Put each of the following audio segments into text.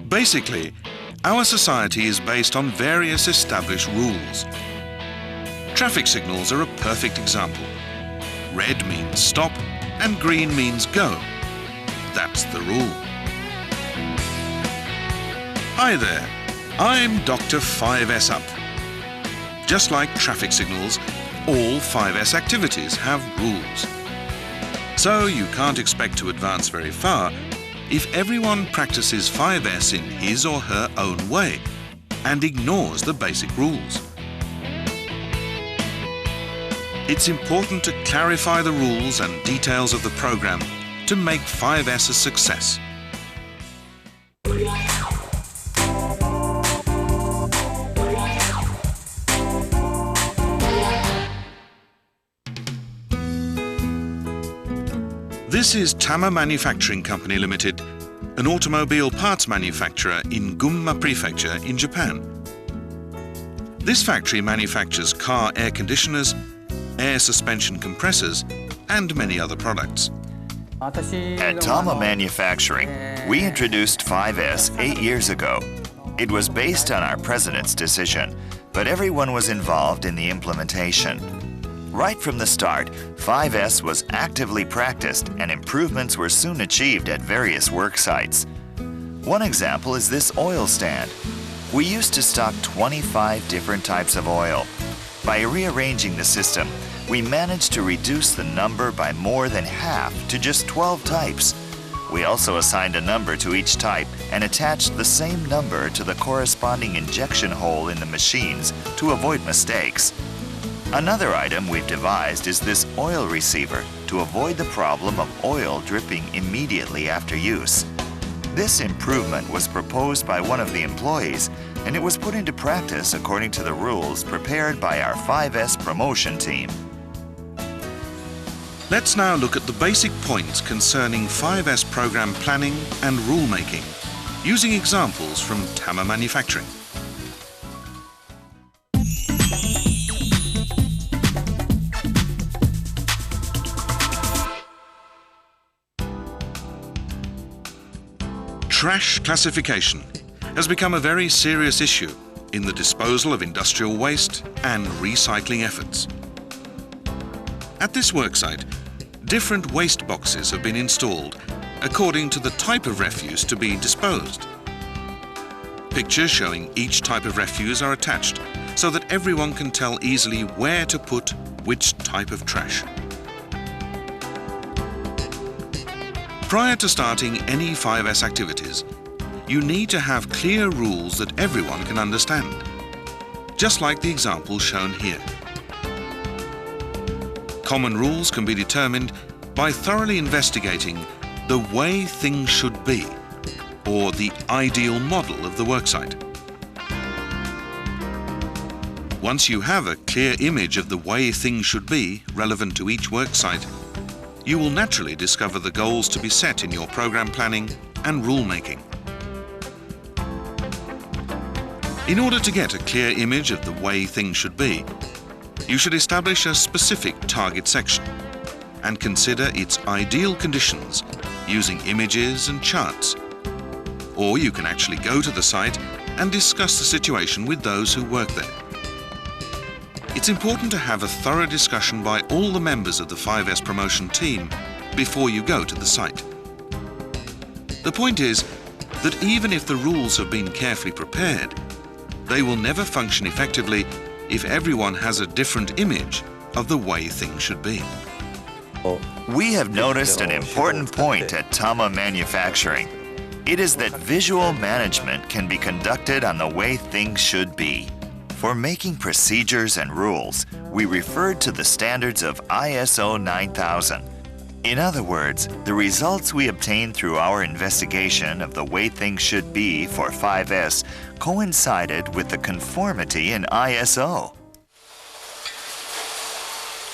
Basically, our society is based on various established rules. Traffic signals are a perfect example. Red means stop and green means go. That's the rule. Hi there, I'm Dr. 5S Up. Just like traffic signals, all 5S activities have rules. So you can't expect to advance very far if everyone practices 5S in his or her own way and ignores the basic rules. It's important to clarify the rules and details of the program to make 5S a success. This is Tama Manufacturing Company Limited, an automobile parts manufacturer in Gunma Prefecture in Japan. This factory manufactures car air conditioners, air suspension compressors, and many other products. At Tama Manufacturing, we introduced 5S 8 years ago. It was based on our president's decision, but everyone was involved in the implementation. Right from the start, 5S was actively practiced and improvements were soon achieved at various work sites. One example is this oil stand. We used to stock 25 different types of oil. By rearranging the system, we managed to reduce the number by more than half to just 12 types. We also assigned a number to each type and attached the same number to the corresponding injection hole in the machines to avoid mistakes. Another item we've devised is this oil receiver to avoid the problem of oil dripping immediately after use. This improvement was proposed by one of the employees, and it was put into practice according to the rules prepared by our 5S promotion team. Let's now look at the basic points concerning 5S program planning and rulemaking, using examples from Tama Manufacturing. Trash classification has become a very serious issue in the disposal of industrial waste and recycling efforts. At this worksite, different waste boxes have been installed according to the type of refuse to be disposed. Pictures showing each type of refuse are attached so that everyone can tell easily where to put which type of trash. Prior to starting any 5S activities, you need to have clear rules that everyone can understand, just like the example shown here. Common rules can be determined by thoroughly investigating the way things should be, or the ideal model of the worksite. Once you have a clear image of the way things should be relevant to each worksite, you will naturally discover the goals to be set in your program planning and rulemaking. In order to get a clear image of the way things should be, you should establish a specific target section and consider its ideal conditions using images and charts. Or you can actually go to the site and discuss the situation with those who work there. It's important to have a thorough discussion by all the members of the 5S promotion team before you go to the site. The point is that even if the rules have been carefully prepared, they will never function effectively if everyone has a different image of the way things should be. We have noticed an important point at Tama Manufacturing. It is that visual management can be conducted on the way things should be. For making procedures and rules, we referred to the standards of ISO 9000. In other words, the results we obtained through our investigation of the way things should be for 5S coincided with the conformity in ISO.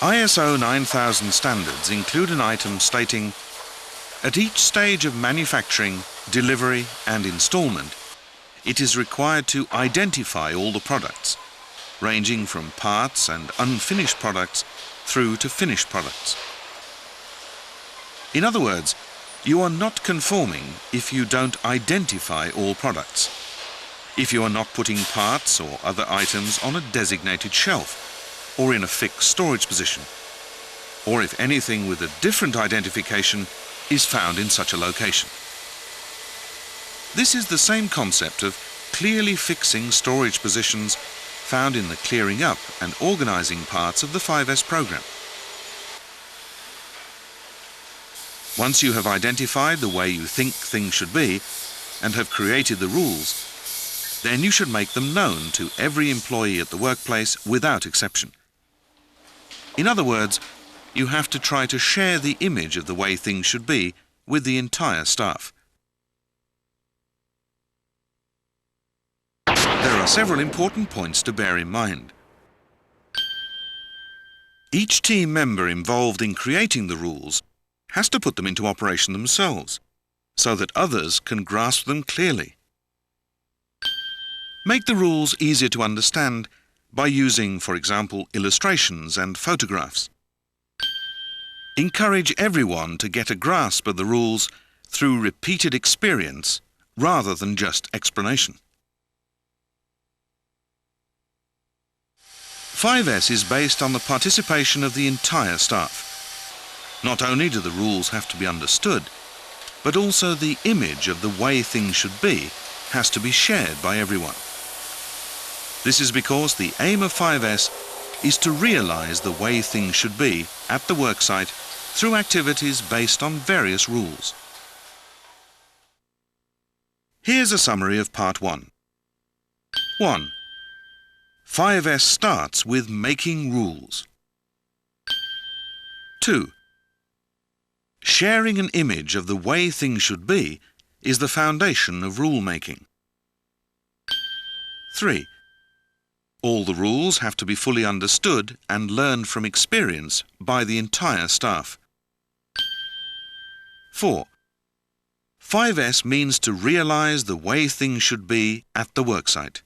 ISO 9000 standards include an item stating, "At each stage of manufacturing, delivery and installment, it is required to identify all the products, ranging from parts and unfinished products through to finished products. In other words, you are not conforming if you don't identify all products, if you are not putting parts or other items on a designated shelf or in a fixed storage position, or if anything with a different identification is found in such a location. This is the same concept of clearly fixing storage positions found in the clearing up and organizing parts of the 5S program. Once you have identified the way you think things should be and have created the rules, then you should make them known to every employee at the workplace without exception. In other words, you have to try to share the image of the way things should be with the entire staff. There are several important points to bear in mind. Each team member involved in creating the rules has to put them into operation themselves, so that others can grasp them clearly. Make the rules easier to understand by using, for example, illustrations and photographs. Encourage everyone to get a grasp of the rules through repeated experience rather than just explanation. 5S is based on the participation of the entire staff. Not only do the rules have to be understood, but also the image of the way things should be has to be shared by everyone. This is because the aim of 5S is to realize the way things should be at the worksite through activities based on various rules. Here's a summary of Part 1. 1. 5S starts with making rules. 2. Sharing an image of the way things should be is the foundation of rule making. 3. All the rules have to be fully understood and learned from experience by the entire staff. 4. 5S means to realize the way things should be at the worksite.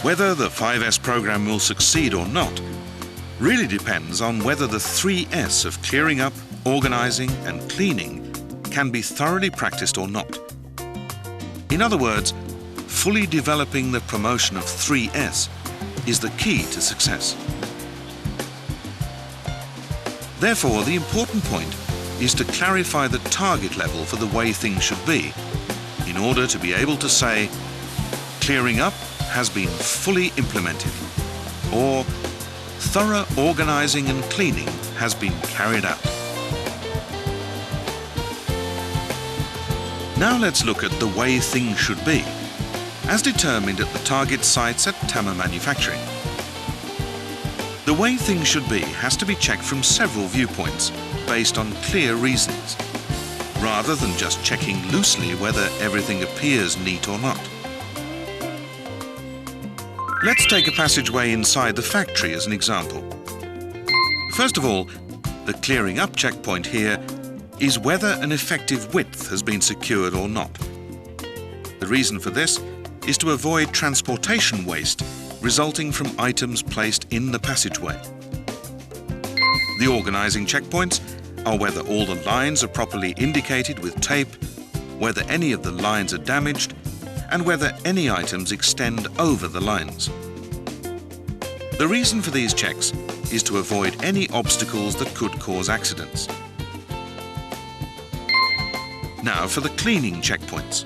Whether the 5S program will succeed or not really depends on whether the 3S of clearing up, organizing and cleaning can be thoroughly practiced or not. In other words, fully developing the promotion of 3S is the key to success. Therefore, the important point is to clarify the target level for the way things should be in order to be able to say, clearing up has been fully implemented, or thorough organizing and cleaning has been carried out. Now let's look at the way things should be, as determined at the target sites at Tama Manufacturing. The way things should be has to be checked from several viewpoints based on clear reasons, rather than just checking loosely whether everything appears neat or not. Let's take a passageway inside the factory as an example. First of all, the clearing up checkpoint here is whether an effective width has been secured or not. The reason for this is to avoid transportation waste resulting from items placed in the passageway. The organizing checkpoints are whether all the lines are properly indicated with tape, whether any of the lines are damaged, and whether any items extend over the lines. The reason for these checks is to avoid any obstacles that could cause accidents. Now for the cleaning checkpoints.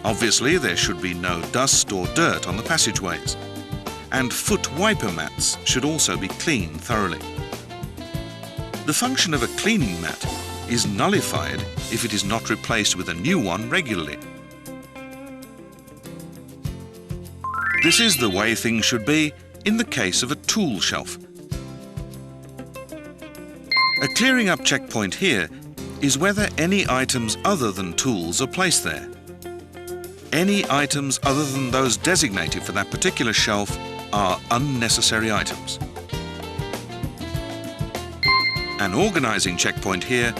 Obviously, there should be no dust or dirt on the passageways, and foot wiper mats should also be cleaned thoroughly. The function of a cleaning mat is nullified if it is not replaced with a new one regularly. This is the way things should be in the case of a tool shelf. A clearing up checkpoint here is whether any items other than tools are placed there. Any items other than those designated for that particular shelf are unnecessary items. An organizing checkpoint here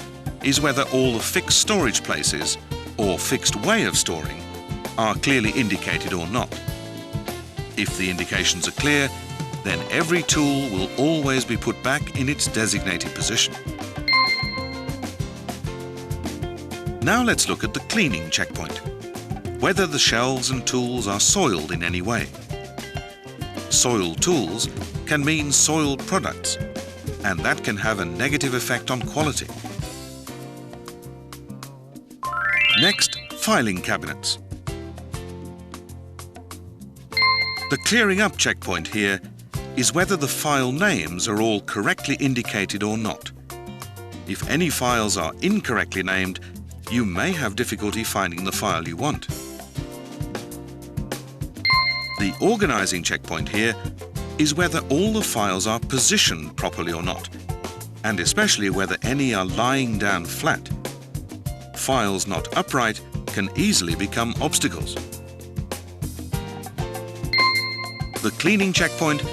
is whether all the fixed storage places or fixed way of storing are clearly indicated or not. If the indications are clear, then every tool will always be put back in its designated position. Now let's look at the cleaning checkpoint, whether the shelves and tools are soiled in any way. Soiled tools can mean soiled products, and that can have a negative effect on quality. Next, filing cabinets. The clearing up checkpoint here is whether the file names are all correctly indicated or not. If any files are incorrectly named, you may have difficulty finding the file you want. The organizing checkpoint here is whether all the files are positioned properly or not, and especially whether any are lying down flat. Files not upright can easily become obstacles. The cleaning checkpoint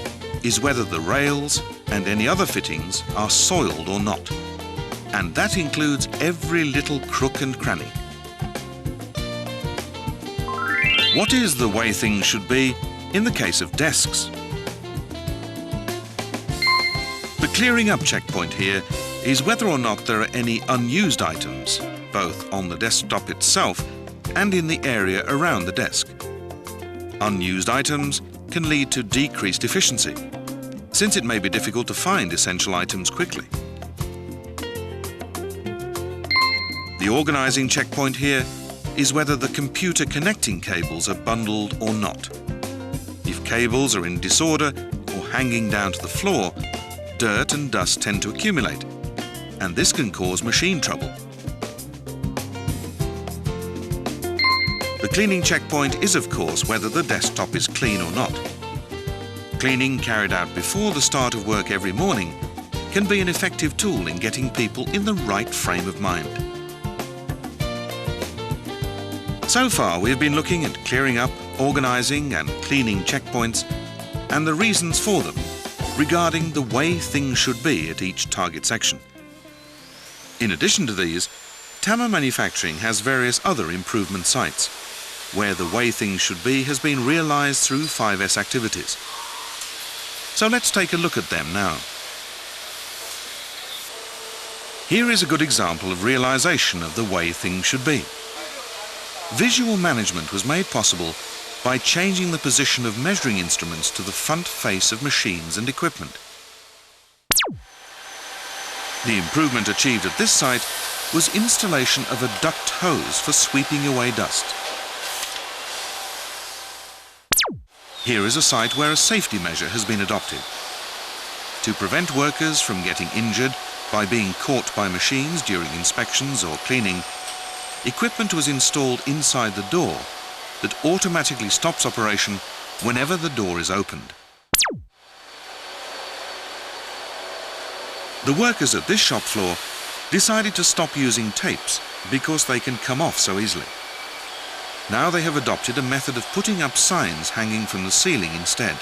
is whether the rails and any other fittings are soiled or not, and that includes every little crook and cranny. What is the way things should be in the case of desks? The clearing up checkpoint here is whether or not there are any unused items, both on the desktop itself and in the area around the desk. Unused items can lead to decreased efficiency, since it may be difficult to find essential items quickly. The organizing checkpoint here is whether the computer connecting cables are bundled or not. If cables are in disorder or hanging down to the floor, dirt and dust tend to accumulate, and this can cause machine trouble. The cleaning checkpoint is, of course, whether the desktop is clean or not. Cleaning carried out before the start of work every morning can be an effective tool in getting people in the right frame of mind. So far, we have been looking at clearing up, organizing and cleaning checkpoints and the reasons for them regarding the way things should be at each target section. In addition to these, Tama Manufacturing has various other improvement sites where the way things should be has been realized through 5S activities. So let's take a look at them now. Here is a good example of realization of the way things should be. Visual management was made possible by changing the position of measuring instruments to the front face of machines and equipment. The improvement achieved at this site was installation of a duct hose for sweeping away dust. Here is a site where a safety measure has been adopted. To prevent workers from getting injured by being caught by machines during inspections or cleaning, equipment was installed inside the door that automatically stops operation whenever the door is opened. The workers at this shop floor decided to stop using tapes because they can come off so easily. Now they have adopted a method of putting up signs hanging from the ceiling instead.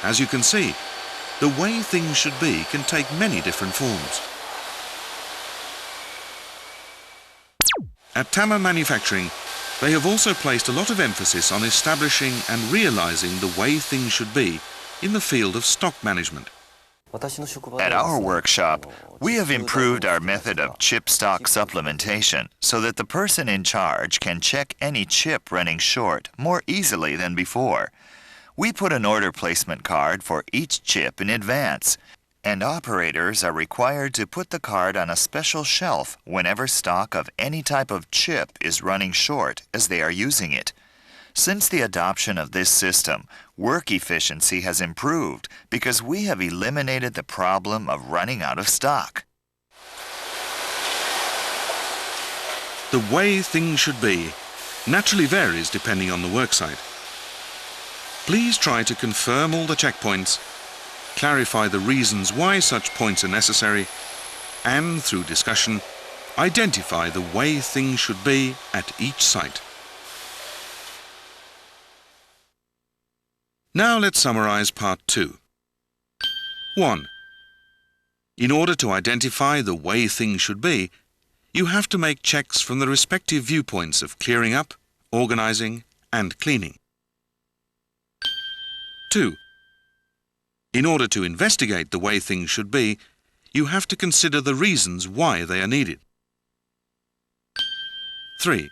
As you can see, the way things should be can take many different forms. At Tama Manufacturing, they have also placed a lot of emphasis on establishing and realizing the way things should be in the field of stock management. At our workshop, we have improved our method of chip stock supplementation so that the person in charge can check any chip running short more easily than before. We put an order placement card for each chip in advance, and operators are required to put the card on a special shelf whenever stock of any type of chip is running short as they are using it. Since the adoption of this system, work efficiency has improved because we have eliminated the problem of running out of stock. The way things should be naturally varies depending on the worksite. Please try to confirm all the checkpoints, clarify the reasons why such points are necessary, and through discussion, identify the way things should be at each site. Now let's summarize part 2. 1. In order to identify the way things should be, you have to make checks from the respective viewpoints of clearing up, organizing, and cleaning. 2. In order to investigate the way things should be, you have to consider the reasons why they are needed. 3.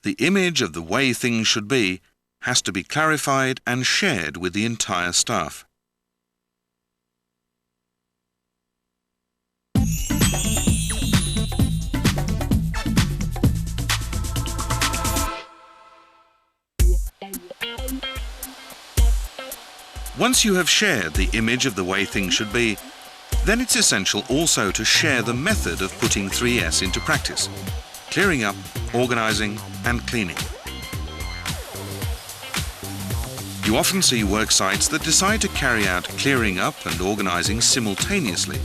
The image of the way things should be has to be clarified and shared with the entire staff. Once you have shared the image of the way things should be, then it's essential also to share the method of putting 3S into practice: clearing up, organizing, and cleaning. You often see work sites that decide to carry out clearing up and organizing simultaneously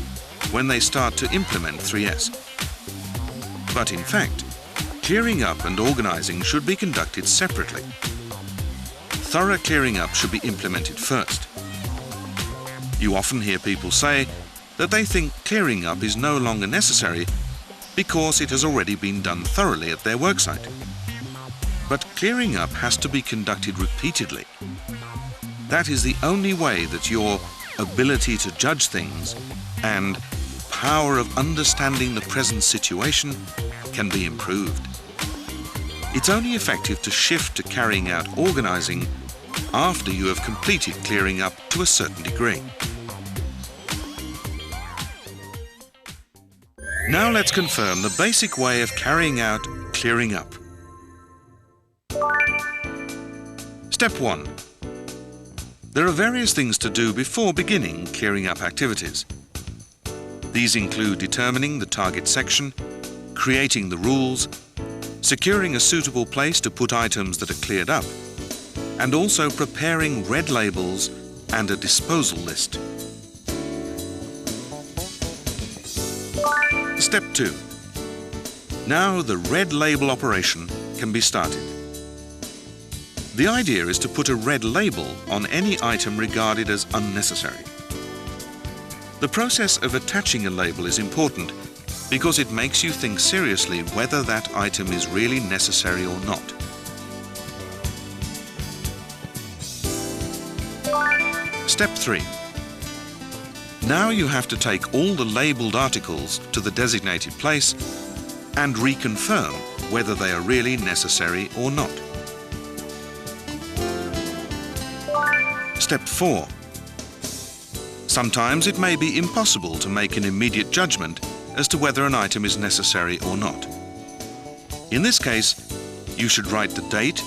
when they start to implement 3S. But in fact, clearing up and organizing should be conducted separately. Thorough clearing up should be implemented first. You often hear people say that they think clearing up is no longer necessary because it has already been done thoroughly at their worksite. But clearing up has to be conducted repeatedly. That is the only way that your ability to judge things and power of understanding the present situation can be improved. It's only effective to shift to carrying out organizing after you have completed clearing up to a certain degree. Now let's confirm the basic way of carrying out clearing up. Step 1. There are various things to do before beginning clearing up activities. These include determining the target section, creating the rules, securing a suitable place to put items that are cleared up, and also preparing red labels and a disposal list. Step 2. Now the red label operation can be started. The idea is to put a red label on any item regarded as unnecessary. The process of attaching a label is important because it makes you think seriously whether that item is really necessary or not. Step 3. Now you have to take all the labelled articles to the designated place and reconfirm whether they are really necessary or not. Step 4. Sometimes it may be impossible to make an immediate judgment as to whether an item is necessary or not. In this case, you should write the date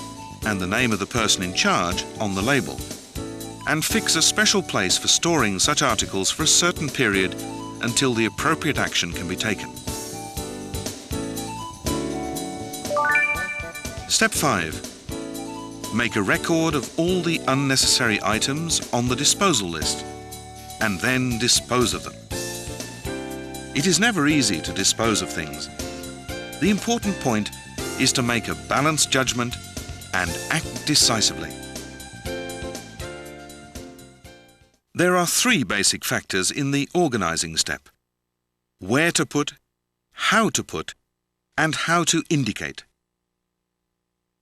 and the name of the person in charge on the label and fix a special place for storing such articles for a certain period until the appropriate action can be taken. Step 5. Make a record of all the unnecessary items on the disposal list and then dispose of them. It is never easy to dispose of things. The important point is to make a balanced judgment and act decisively. There are 3 basic factors in the organizing step: where to put, how to put, and how to indicate.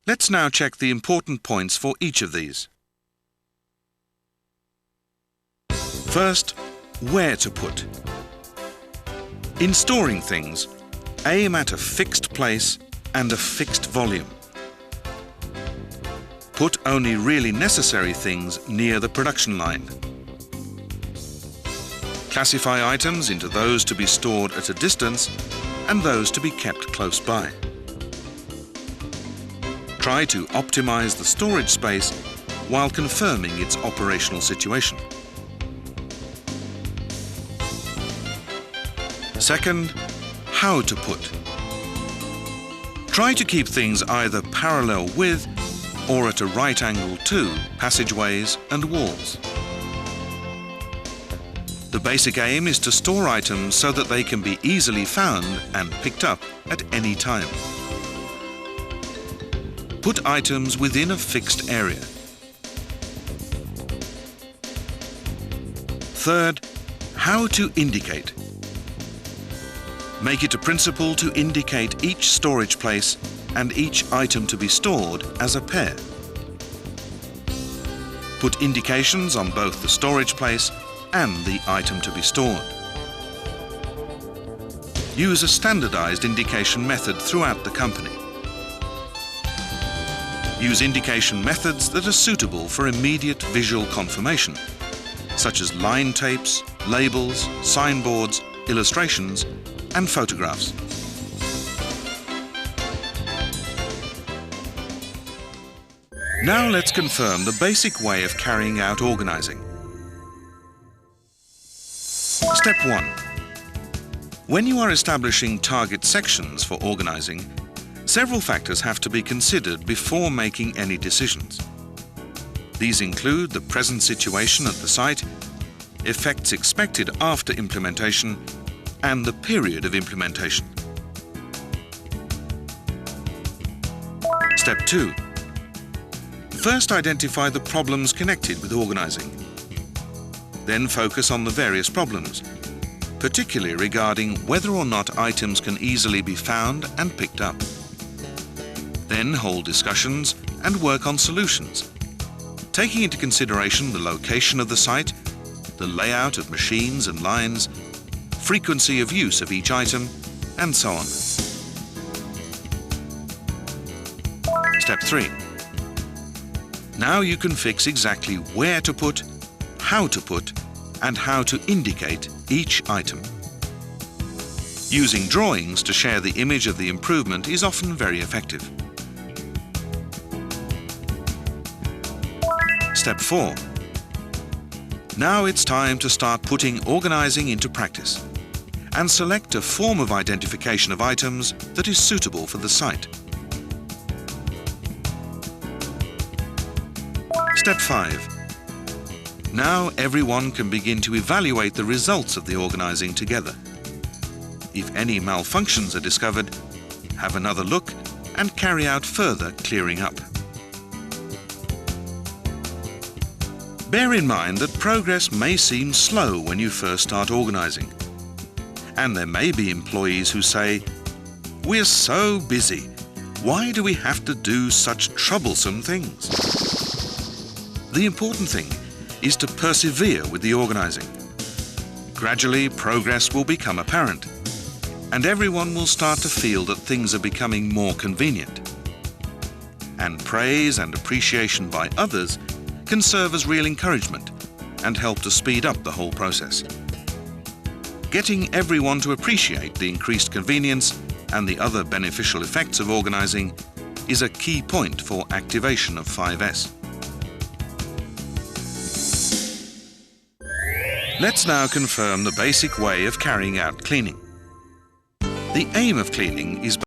Let's now check the important points for each of these. First, where to put. In storing things, aim at a fixed place and a fixed volume. Put only really necessary things near the production line. Classify items into those to be stored at a distance and those to be kept close by. Try to optimize the storage space while confirming its operational situation. Second, how to put. Try to keep things either parallel with or at a right angle to passageways and walls. The basic aim is to store items so that they can be easily found and picked up at any time. Put items within a fixed area. Third, how to indicate. Make it a principle to indicate each storage place and each item to be stored as a pair. Put indications on both the storage place and the item to be stored. Use a standardized indication method throughout the company. Use indication methods that are suitable for immediate visual confirmation, such as line tapes, labels, signboards, illustrations, and photographs. Now let's confirm the basic way of carrying out organizing. Step 1. When you are establishing target sections for organizing, several factors have to be considered before making any decisions. These include the present situation at the site, effects expected after implementation, and the period of implementation. Step 2. First, identify the problems connected with organizing. Then focus on the various problems, particularly regarding whether or not items can easily be found and picked up. Then hold discussions and work on solutions, taking into consideration the location of the site, the layout of machines and lines, frequency of use of each item, and so on. Step 3. Now you can fix exactly where to put, how to put, and how to indicate each item. Using drawings to share the image of the improvement is often very effective. Step 4. Now it's time to start putting organizing into practice and select a form of identification of items that is suitable for the site. Step 5. Now everyone can begin to evaluate the results of the organizing together. If any malfunctions are discovered, have another look and carry out further clearing up. Bear in mind that progress may seem slow when you first start organizing. And there may be employees who say, "We're so busy. Why do we have to do such troublesome things?" The important thing is to persevere with the organizing. Gradually, progress will become apparent, and everyone will start to feel that things are becoming more convenient. And praise and appreciation by others can serve as real encouragement and help to speed up the whole process. Getting everyone to appreciate the increased convenience and the other beneficial effects of organizing is a key point for activation of 5S. Let's now confirm the basic way of carrying out cleaning. The aim of cleaning is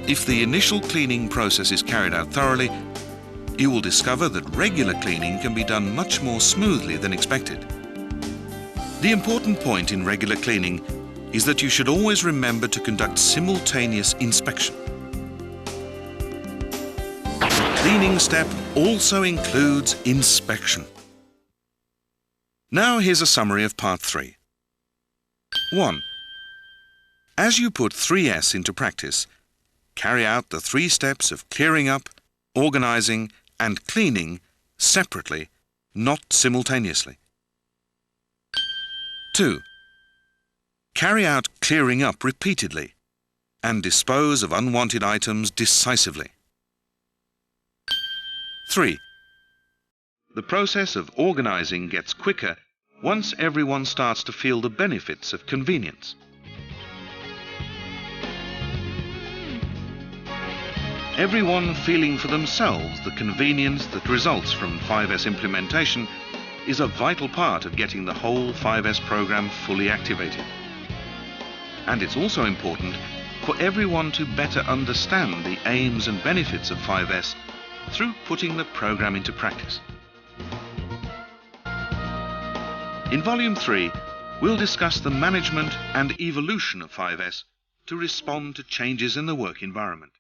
If the initial cleaning process is carried out thoroughly, you will discover that regular cleaning can be done much more smoothly than expected. The important point in regular cleaning is that you should always remember to conduct simultaneous inspection. The cleaning step also includes inspection. Now here's a summary of part 3. 1. As you put 3S into practice, carry out the 3 steps of clearing up, organizing and cleaning separately, not simultaneously. 2. Carry out clearing up repeatedly and dispose of unwanted items decisively. 3. The process of organizing gets quicker once everyone starts to feel the benefits of convenience. Everyone feeling for themselves the convenience that results from 5S implementation is a vital part of getting the whole 5S program fully activated. And it's also important for everyone to better understand the aims and benefits of 5S through putting the program into practice. In Volume 3, we'll discuss the management and evolution of 5S to respond to changes in the work environment.